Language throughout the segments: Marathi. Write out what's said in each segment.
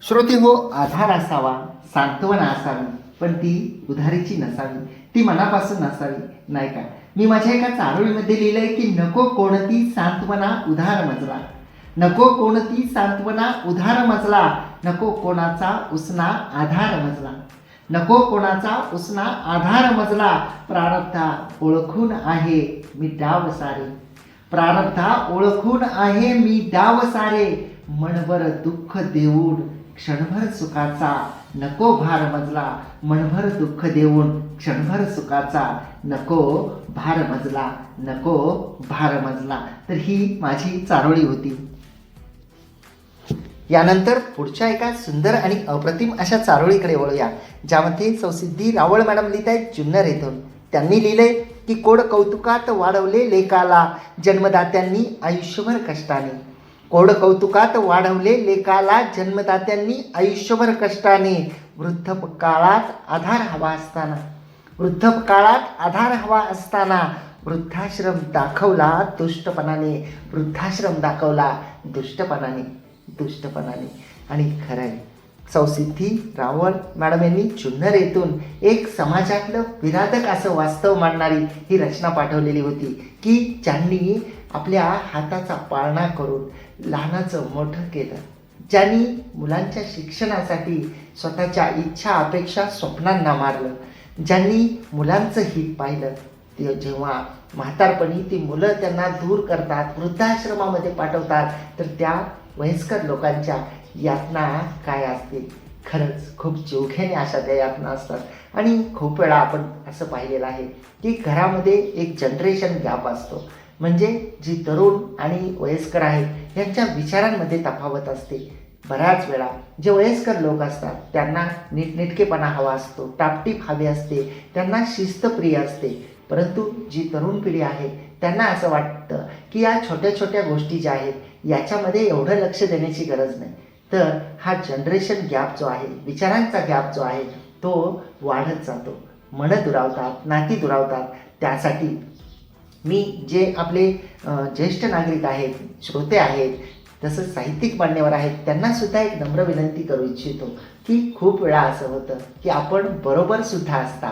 श्रोते हो, आधार असावा, सांत्वना असावी, पण ती उधारीची नसावी, ती मनापासून नसावी, नाही का? मी माझ्या एका चारोळीमध्ये लिहिलंय की नको कोणती सांत्वना उधार मजला, नको कोणती सांत्वना उधार मजला, नको कोणाचा उसना आधार मजला, नको कोणाचा उसना आधार मजला, प्रारब्धा ओळखून आहे मी डाव सारे, प्रारब्धा ओळखून आहे मी डाव सारे, मनभर दुःख देऊन क्षणभर सुखाचा नको भार मजला, मनभर दुःख देऊन क्षणभर सुखाचा नको भार मजला, नको भार मजला. तर ही माझी चारोळी होती. यानंतर पुढच्या एका सुंदर आणि अप्रतिम अशा चारोळीकडे वळूया, ज्यामध्ये सौसिद्धी रावळ मॅडम लिहित आहेत जुन्नर येथून. त्यांनी लिहिलंय की कोड कौतुकात वाढवले लेकाला, जन्मदात्यांनी आयुष्यभर कष्टाने, कोड कौतुकात वाढवले लेकाला, जन्मदात्यांनी आयुष्यभर कष्टाने, वृद्धकाळात आधार हवा असताना, वृद्धकाळात आधार हवा असताना, वृद्धाश्रम दाखवला दुष्टपणाने, वृद्धाश्रम दाखवला दुष्टपणाने, दुष्टपणाने. आणि खरंय, सौसिद्धी रावळ मॅडम यांनी जुन्नर येथून एक समाजातलं विराधक असं वास्तव मांडणारी ही रचना पाठवलेली होती की ज्यांनी आपल्या हाताचा पाळणा करून लहानाचं मोठं केलं, ज्यांनी मुलांच्या शिक्षणासाठी स्वतःच्या इच्छा अपेक्षा स्वप्नांना मारलं, ज्यांनी मुलांचं हित पाहिलं, ते जेव्हा म्हातारपणी ती मुलं त्यांना दूर करतात, वृद्धाश्रमामध्ये पाठवतात, तर त्या वयस्कर लोकांच्या यातना काय असतील. खरंच खूप जीवघेणे अशा त्या यातना असतात. आणि खूप वेळा आपण असं पाहिलेलं आहे की घरामध्ये एक जनरेशन गॅप असतो, म्हणजे जी तरुण आणि वयस्कर आहेत यांच्या विचारांमध्ये तफावत असते. बऱ्याच वेळा जे वयस्कर लोक असतात त्यांना नीटनेटकेपणा हवा असतो, टापटीप हवी असते, त्यांना शिस्तप्रिय असते. परंतु जी तरुण पिढी आहे त्यांना असं वाटतं की या छोट्या छोट्या गोष्टी ज्या आहेत याच्यामध्ये एवढं लक्ष देण्याची गरज नाही. तर हा जनरेशन गॅप जो आहे, विचारांचा गॅप जो आहे, तो वाढत जातो. मनं दुरावतात, नाती दुरावतात. त्यासाठी मी जे आपले ज्येष्ठ नागरिक आहेत, श्रोते आहेत, तसंच साहित्यिक मान्यवर आहेत, त्यांनासुद्धा एक नम्र विनंती करू इच्छितो की खूप वेळा असं होतं की आपण बरोबरसुद्धा असता,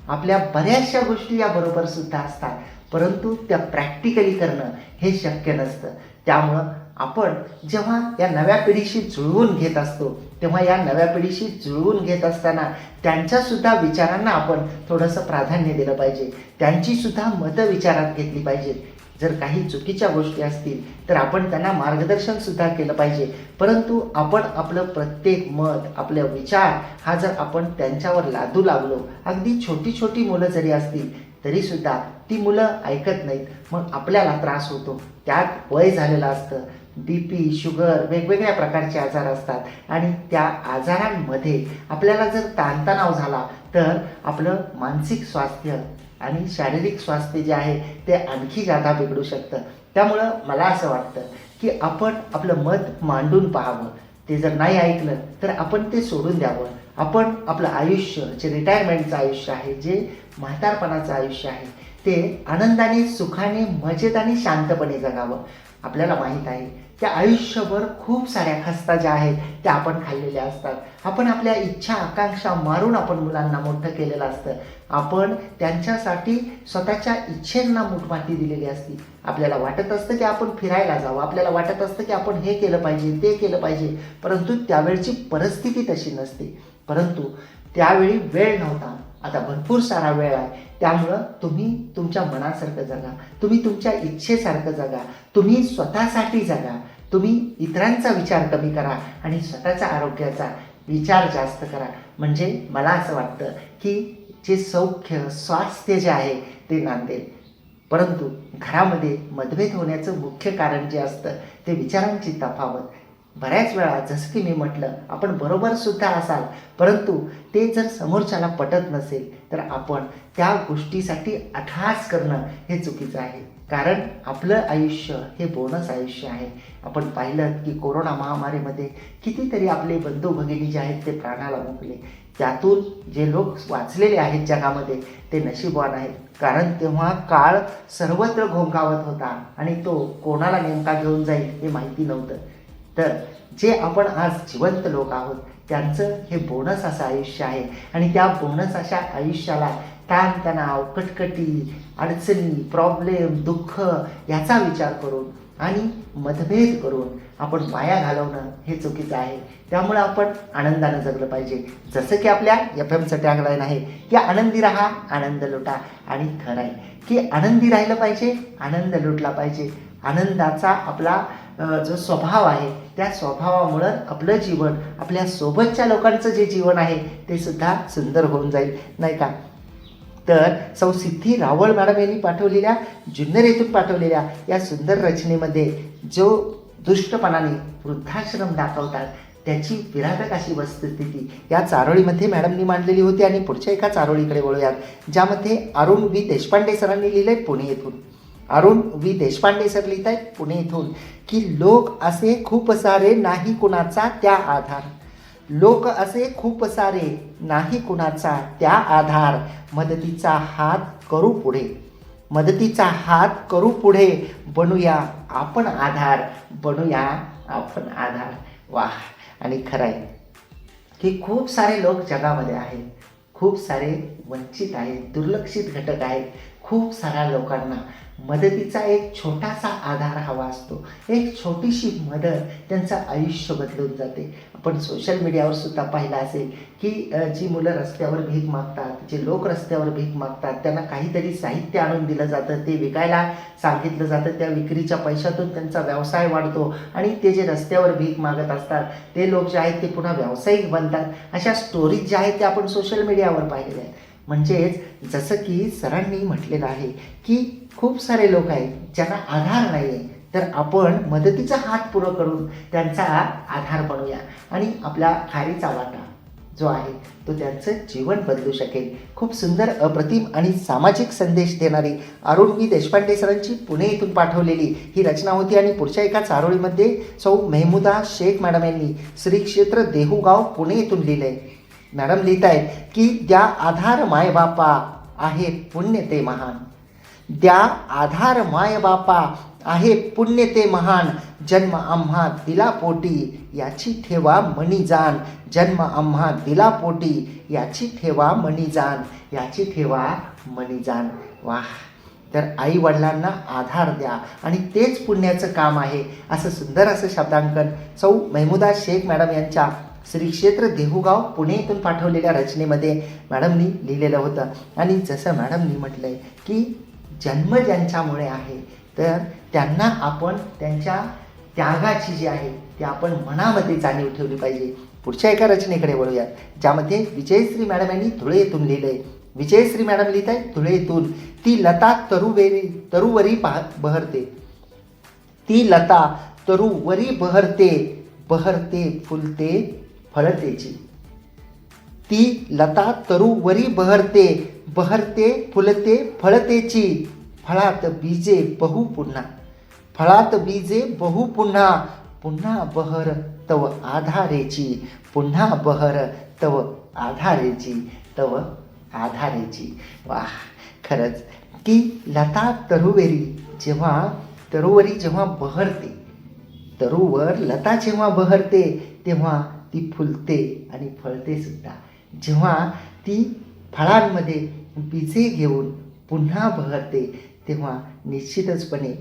आपल्या बऱ्याचशा गोष्टी या बरोबरसुद्धा असतात, परंतु त्या प्रॅक्टिकली करणं हे शक्य नसतं. त्यामुळं आपण जेव्हा या नव्या पिढीशी जुळवून घेत असतो, तेव्हा या नव्या पिढीशी जुळवून घेत असताना त्यांच्यासुद्धा विचारांना आपण थोडंसं प्राधान्य दिलं पाहिजे, त्यांचीसुद्धा मतं विचारात घेतली पाहिजे. जर काही चुकीच्या गोष्टी असतील तर आपण त्यांना मार्गदर्शनसुद्धा केलं पाहिजे. परंतु आपण आपलं प्रत्येक मत, आपले विचार हा जर आपण त्यांच्यावर लादू लागलो, अगदी छोटी छोटी मुलं जरी असतील तरीसुद्धा ती मुलं ऐकत नाहीत, मग आपल्याला त्रास होतो. त्यात वय झालेलं असतं, BP, शुगर, वेगवेगळ्या प्रकारचे आजार असतात आणि त्या आजारांमध्ये आपल्याला जर ताणतणाव झाला तर आपलं मानसिक स्वास्थ्य आणि शारीरिक स्वास्थ्य जे आहे ते आणखी जादा बिघडू शकतं. त्यामुळं मला असं वाटतं की आपण आपलं मत मांडून पाहावं. ते जर नाही ऐकलं तर आपण ते सोडून द्यावं. आपण आपलं आयुष्य, जे रिटायरमेंटचं आयुष्य आहे, जे म्हातारपणाचं आयुष्य आहे, ते आनंदाने, सुखाने, मजेत आणि शांतपणे जगावं. आपल्याला माहीत आहे त्या आयुष्यभर खूप साऱ्या खस्ता ज्या आहेत त्या आपण खाल्लेल्या असतात. आपण आपल्या इच्छा आकांक्षा मारून आपण मुलांना मोठं केलेलं असतं. आपण त्यांच्यासाठी स्वतःच्या इच्छेंना मुठमाती दिलेली असती. आपल्याला वाटत असतं की आपण फिरायला जावं, आपल्याला वाटत असतं की आपण हे केलं पाहिजे, ते केलं पाहिजे, परंतु त्यावेळची परिस्थिती तशी नसते. परंतु त्यावेळी वेळ नव्हता, आता भरपूर सारा वेळ आहे. त्यामुळं तुम्ही तुमच्या मनासारखं जगा, तुम्ही तुमच्या इच्छेसारखं जगा, तुम्ही स्वतःसाठी जगा, तुम्ही इतरांचा विचार कमी करा आणि स्वतःच्या आरोग्याचा विचार जास्त करा. म्हणजे मला असं वाटतं की जे सौख्य, स्वास्थ्य जे आहे ते नांदेल. परंतु घरामध्ये मतभेद होण्याचं मुख्य कारण जे असतं ते विचारांची तफावत. बऱ्याच वेळा जसं की मी म्हटलं, आपण बरोबरसुद्धा असाल, परंतु ते जर समोरच्याला पटत नसेल तर आपण त्या गोष्टीसाठी अट्टहास करणं हे चुकीचं आहे. कारण आपलं आयुष्य हे बोनस आयुष्य आहे. आपण पाहिलं की कोरोना महामारीमध्ये कितीतरी आपले बंधू भगिनी जे आहेत ते प्राणाला मुकले. त्यातून जे लोक वाचलेले आहेत जगामध्ये ते नशीबवान आहेत, कारण तेव्हा काळ सर्वत्र घोंघावत होता आणि तो कोणाला नेमका घेऊन जाईल हे माहिती नव्हतं. तर जे आपण आज जिवंत लोक आहोत त्यांचं हे बोनस असं आयुष्य आहे आणि त्या बोनस अशा आयुष्याला ताणतणाव, कटकटी, अडचणी, प्रॉब्लेम, दुःख याचा विचार करून आणि मतभेद करून आपण माया घालवणं हे चुकीचं आहे. त्यामुळे आपण आनंदानं जगलं पाहिजे. जसं की आपल्या FM चं टॅगलाईन आहे की आनंदी राहा, आनंद लुटा. आणि खरं आहे की आनंदी राहिलं पाहिजे, आनंद लुटला पाहिजे. आनंदाचा आपला जो स्वभाव आहे त्या स्वभावामुळं आपलं जीवन, आपल्या सोबतच्या लोकांचं जे जीवन आहे ते सुद्धा सुंदर होऊन जाईल, नाही का? तर सौ सिद्धी रावळ मॅडम यांनी पाठवलेल्या, जुन्नर येथून पाठवलेल्या या सुंदर रचनेमध्ये जो दुष्टपणाने वृद्धाश्रम दाखवतात त्याची विराटक अशी वस्तुस्थिती या चारोळीमध्ये मॅडमनी मांडलेली होती. आणि पुढच्या एका चारोळीकडे वळूयात, ज्यामध्ये अरुण व्ही देशपांडे सरांनी लिहिलंय पुणे येथून. अरुण व्ही देशपांडे सर लिहित आहेत पुणे येथून की लोक असे खूप सारे, नाही कुणाचा त्या आधार. लोक असे खूप सारे, नाही कुणाचा त्या आधार. मदतीचा हात करू पुढे, मदतीचा हात करू पुढे. बनूया आपण आधार, बनूया आपण आधार. वाह! आणि खरं आहे की खूप सारे लोक जगामध्ये आहेत, खूप सारे वंचित आहेत, दुर्लक्षित घटक आहेत. खूप साऱ्या लोकांना मदतीचा एक छोटासा आधार हवा असतो. एक छोटीशी मदत त्यांचं आयुष्य बदलून जाते. आपण सोशल मीडियावर सुद्धा पाहिलं असेल की जी मुलं रस्त्यावर भीक मागतात, जे लोक रस्त्यावर भीक मागतात, त्यांना काहीतरी साहित्य आणून दिलं जातं, ते विकायला सांगितलं जातं. त्या विक्रीच्या पैशातून त्यांचा व्यवसाय वाढतो आणि ते जे रस्त्यावर भीक मागत असतात ते लोक जे आहेत ते पुन्हा व्यावसायिक बनतात. अशा स्टोरीज ज्या आहेत त्या आपण सोशल मीडियावर पाहिलेल्या आहेत. म्हणजेच जसं की सरांनी म्हटलेलं आहे की खूप सारे लोक आहेत ज्यांना आधार नाही आहे, तर आपण मदतीचा हात पुरं करून त्यांचा आधार बनूया आणि आपला खारीचा वाटा जो आहे तो त्यांचं जीवन बदलू शकेल. खूप सुंदर, अप्रतिम आणि सामाजिक संदेश देणारी अरुण व्ही देशपांडे सरांची पुणे येथून पाठवलेली ही रचना होती. आणि पुढच्या एका चारोळीमध्ये सौ मेहमुदा शेख मॅडम यांनी श्री क्षेत्र देहूगाव पुणे येथून लिहिलं आहे. मॅडम लिहित आहेत की द्या आधार मायबापा आहे पुण्य ते महान. द्या आधार मायबापा आहे पुण्य ते महान. जन्म आम्हा दिला पोटी याची ठेवा मनी जाण. जन्म आम्हा दिला पोटी याची ठेवा मनी जाण, याची ठेवा मनी जाण. वाह! तर आई वडिलांना आधार द्या आणि तेच पुण्याचं काम आहे, असं सुंदर असं शब्दांकन सौ मेहमुदा शेख मॅडम यांच्या श्री क्षेत्र देहूगाव पुणे येथून पाठवलेल्या रचनेमध्ये मॅडमनी लिहिलेलं होतं. आणि जसं मॅडमनी म्हटलं आहे की जन्म ज्यांच्यामुळे आहे तर त्यांना आपण त्यांच्या त्यागाची जी आहे ती आपण मनामध्ये जाणीव ठेवली पाहिजे. पुढच्या एका रचनेकडे वळूयात, ज्यामध्ये विजयश्री मॅडम यांनी धुळे येथून लिहिलं आहे. विजयश्री मॅडम लिहित आहेत धुळे येथून, ती लता तरुवरी बहरते. ती लता तरुवरी बहरते, बहरते फुलते फळतेची. ती लता तरुवरी बहरते, बहरते फुलते फळतेची. फळात बीजे बहु पुन्हा, फळात बीजे बहु पुन्हा. पुन्हा बहर तव आधारेची, पुन्हा बहर तव आधारेची, तव आधारेची. वाह! खरंच की लता तरुवरी जेव्हा बहरते, तरुवर लता जेव्हा बहरते तेव्हा ती फुलते आणि फळते सुद्धा. जेव्हा ती फळांमध्ये बीजे घेऊन पुन्हा बहरते तेव्हा निश्चितचपणे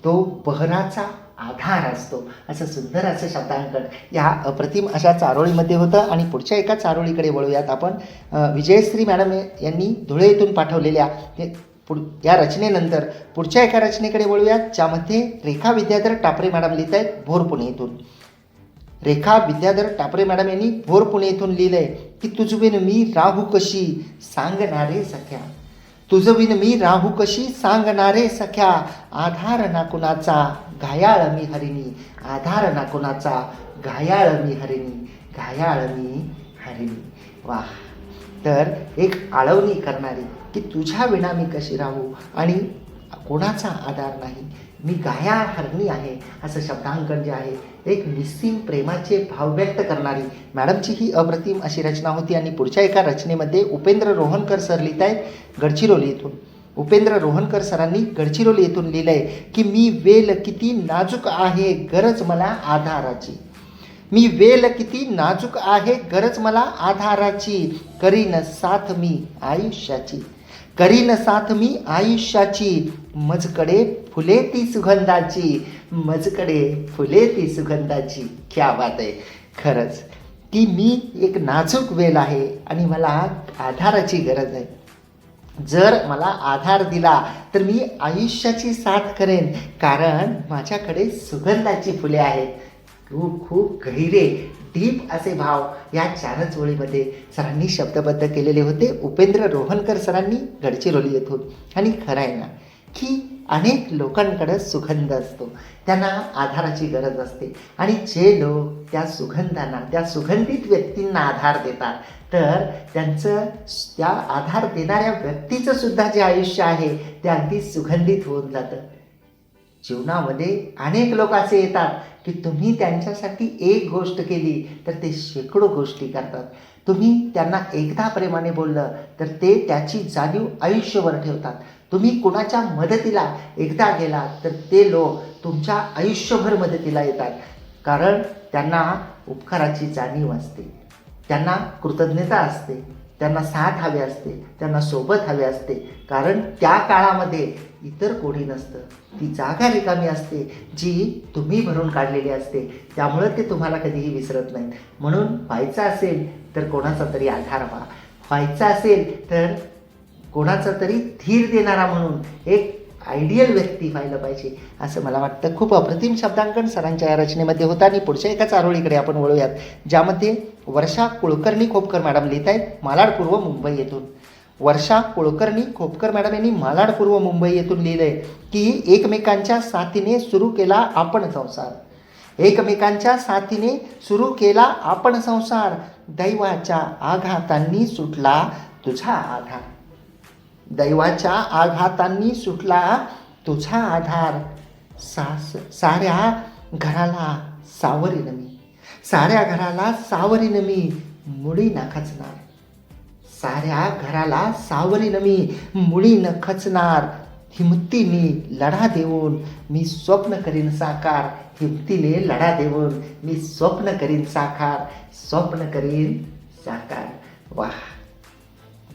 तो बहराचा आधार असतो. असं सुंदर असं शब्दांकन या अप्रतिम अशा चारोळीमध्ये होतं. आणि पुढच्या एका चारोळीकडे वळूयात आपण. विजयश्री मॅडम यांनी धुळे येथून पाठवलेल्या या रचनेनंतर पुढच्या एका रचनेकडे वळूयात, ज्यामध्ये रेखा विद्याधर टापरे मॅडम लिहित आहेत भोर पुणे येथून. रेखा विद्याधर टापरे मॅडम यांनी भोर पुणे येथून लिहिलंय की तुझविन मी राहू कशी सांगणारे सख्या. तुझविन मी राहू कशी सांगणारे सख्या. आधार ना कुणाचा घायाळ मी हरिणी. आधार ना कुणाचा घायाळ मी हरिणी, घायाळ मी हरिणी. वाह! तर एक आळवणी करणारी की तुझ्या विना मी कशी राहू आणि कोणाचा आधार नाही, मी घायाळ हरणी आहे, असं शब्दांकन जे आहे एक निस्सीम प्रेमाचे भाव व्यक्त करणारी मॅडमची ही अप्रतिम अशी रचना होती. आणि पुढच्या एका रचनेमध्ये उपेंद्र रोहनकर सर लिहित आहेत गडचिरोली येथून. उपेंद्र रोहनकर सरांनी गडचिरोली येथून लिहिलंय की मी वेल किती नाजूक आहे, गरज मला आधाराची. मी वेल किती नाजूक आहे, गरज मला आधाराची. करीन साथ मी आयुष्याची, करीन साथ मी आयुष्याची. मजकडे फुले ती सुगंधाची, मजकडे फुले ती सुगंधाची. क्या बात आहे. खरंच की मी एक नाजूक वेल आहे आणि मला आधाराची गरज आहे. जर मला आधार दिला तर मी आयुष्याची साथ करेन, कारण माझ्याकडे सुगंधाची फुले आहेत. खूप खूप गहिरे डीप असे भाव या चारच ओळीमध्ये सरांनी शब्दबद्ध केलेले होते उपेंद्र रोहनकर सरांनी गडचिरोली येथून. आणि खरं आहे ना की अनेक लोकांकडं सुगंध असतो, त्यांना आधाराची गरज असते. आणि जे लोक त्या सुगंधांना, त्या सुगंधित व्यक्तींना आधार देतात, तर त्यांचं, त्या आधार देणाऱ्या व्यक्तीचं सुद्धा जे आयुष्य आहे ते अगदी सुगंधित होऊन जातं. जीवनामध्ये अनेक लोक असे येतात की तुम्ही त्यांच्यासाठी एक गोष्ट केली तर ते शेकडो गोष्टी करतात. तुम्ही त्यांना एकदा प्रेमाने बोललं तर ते त्याची जाणीव आयुष्यभर ठेवतात. तुम्ही कुणाच्या मदतीला एकदा गेलात तर ते लोक तुमच्या आयुष्यभर मदतीला येतात, कारण त्यांना उपकाराची जाणीव असते, त्यांना कृतज्ञता असते, त्यांना साथ हवी असते, त्यांना सोबत हवे असते. कारण त्या काळामध्ये इतर कोणी नसतं, ती जागा रिकामी असते जी तुम्ही भरून काढलेली असते. त्यामुळं ते तुम्हाला कधीही विसरत नाहीत. म्हणून व्हायचं असेल तर कोणाचा तरी आधार व्हा, व्हायचं असेल तर कोणाचा तरी धीर देणारा म्हणून एक आयडियल व्यक्ती व्हायला पाहिजे, असं मला वाटतं. खूप अप्रतिम शब्दांकन सरांच्या या रचनेमध्ये होतं. आणि पुढच्या एका चारोळीकडे आपण वळूयात, ज्यामध्ये वर्षा कुलकर्णी खोपकर मॅडम लिहित आहेत मालाड पूर्व मुंबई येथून. वर्षा कुलकर्णी खोपकर मॅडम यांनी मालाड पूर्व मुंबई येथून लिहिलंय की एकमेकांच्या साथीने सुरू केला आपण संसार, एकमेकांच्या साथीने सुरू केला आपण संसार. दैवाच्या आघातांनी सुटला तुझा आधार, दैवाच्या आघातांनी सुटला तुझा आधार. साऱ्या घराला सावरीन मी, साऱ्या घराला सावरीन मी, मुळी न खचणार. साऱ्या घराला सावरीन मी, मुळी न खचणार. हिमतीने लढा देऊन मी स्वप्न करीन साकार, हिमतीने लढा देऊन मी स्वप्न करीन साकार, स्वप्न करीन साकार. वाह,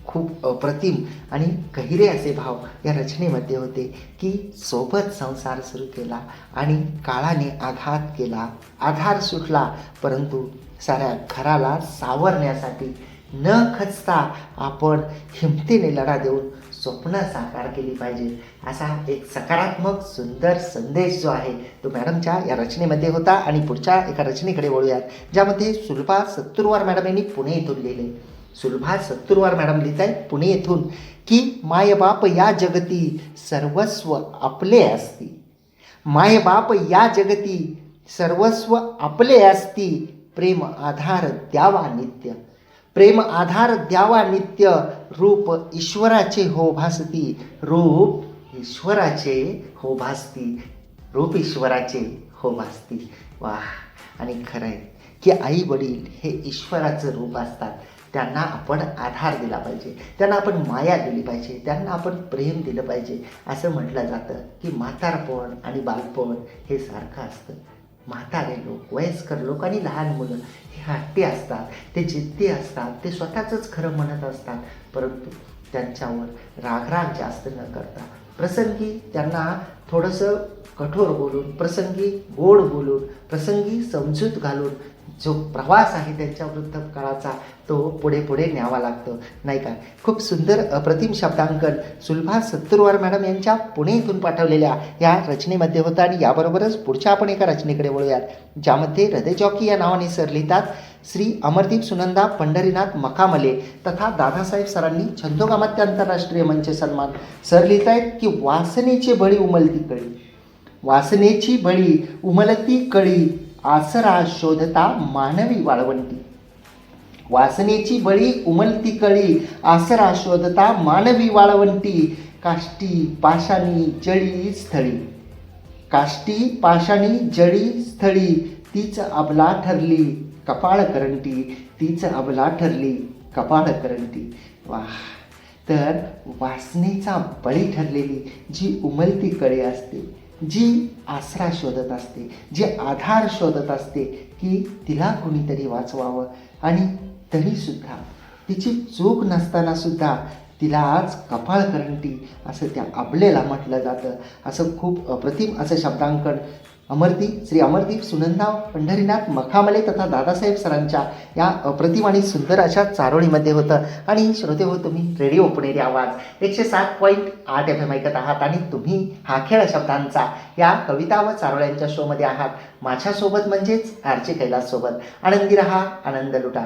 खूप अप्रतिम आणि गहिरे असे भाव या रचनेमध्ये होते की सोबत संसार सुरू केला आणि काळाने आघात केला, आधार सुटला, परंतु साऱ्या घराला सावरण्यासाठी न खचता आपण हिमतीने लढा देऊन स्वप्न साकार केली पाहिजे, असा एक सकारात्मक सुंदर संदेश जो आहे तो मॅडमच्या या रचनेमध्ये होता. आणि पुढच्या एका रचनेकडे वळूयात, ज्यामध्ये सुलभा सत्तुरवार मॅडम यांनी पुणे येथून लिहिले. सुलभा सत्तुरवार मॅडम लिहित आहेत पुणे येथून की मायबाप या जगती सर्वस्व आपले असती, मायबाप या जगती सर्वस्व आपले असती. प्रेम आधार द्यावा नित्य, प्रेम आधार द्यावा नित्य. रूप ईश्वराचे हो भासती, रूप ईश्वराचे हो भासती, रूप ईश्वराचे हो भासती. वाह, आणि खरं आहे की आई वडील हे ईश्वराचं रूप असतात. त्यांना आपण आधार दिला पाहिजे, त्यांना आपण माया दिली पाहिजे, त्यांना आपण प्रेम दिलं पाहिजे. असं म्हटलं जातं की म्हातारपण आणि बालपण हे सारखं असतं. म्हातारे लोक, वयस्कर लोक आणि लहान मुलं हे हट्टी असतात, ते जिद्दी असतात, ते स्वतःचंच खरं म्हणत असतात. परंतु त्यांच्यावर रागराग जास्त न करता प्रसंगी त्यांना थोडंसं कठोर बोलून, प्रसंगी गोड बोलून, प्रसंगी समजूत घालून जो प्रवास आहे त्यांच्या वृद्धकाळाचा तो पुढे पुढे न्यावा लागतो, नाही का. खूप सुंदर अप्रतिम शब्दांकन सुलभा सत्तुरवार मॅडम यांच्या पुणे इथून पाठवलेल्या या रचनेमध्ये होतं. आणि याबरोबरच पुढच्या आपण एका रचनेकडे वळूयात, ज्यामध्ये हृदय जॉकी या नावाने सर लिहितात. श्री अमरदीप सुनंदा पंढरीनाथ मकामले तथा दादासाहेब सरांनी छंदोगामात्य आंतरराष्ट्रीय मंच सन्मान. सर लिहित आहेत की वासनेची बळी उमलती कळी, वासनेची बळी उमलती कळी, आसरा शोधता मानवी वाळवंटी. वासनेची बळी उमलती कळी, आसरा शोधता मानवी वाळवंटी. काष्टी पाषाणी जळी स्थळी, काष्टी पाषाणी जळी स्थळी, तीच अबला ठरली कपाळ करंटी, तीच अबला ठरली कपाळ करंटी. वाह, तर वासनेचा बळी ठरलेली जी उमलती कळी असते, जी आसरा शोधत असते, जी आधार शोधत असते की तिला कुणीतरी वाचवावं, आणि तरीसुद्धा तिची चूक नसतानासुद्धा तिला आज कपाळकरंटी असं त्या अबलेला म्हटलं जातं. असं खूप अप्रतिम असं शब्दांकन श्री अमरदीप सुनंदराव पंढरीनाथ मखामले तथा दादासाहेब सरांच्या या अप्रतिम आणि सुंदर अशा चारोळीमध्ये होतं. आणि श्रोते हो, तुम्ही रेडिओ पुणेरी आवाज 107.8 FM ऐकत आहात आणि तुम्ही हा खेळ शब्दांचा या कविता व चारोळ्यांच्या शोमध्ये आहात. माझ्यासोबत म्हणजेच आरचे कैलास सोबत. आनंदी रहा, आनंद लुटा.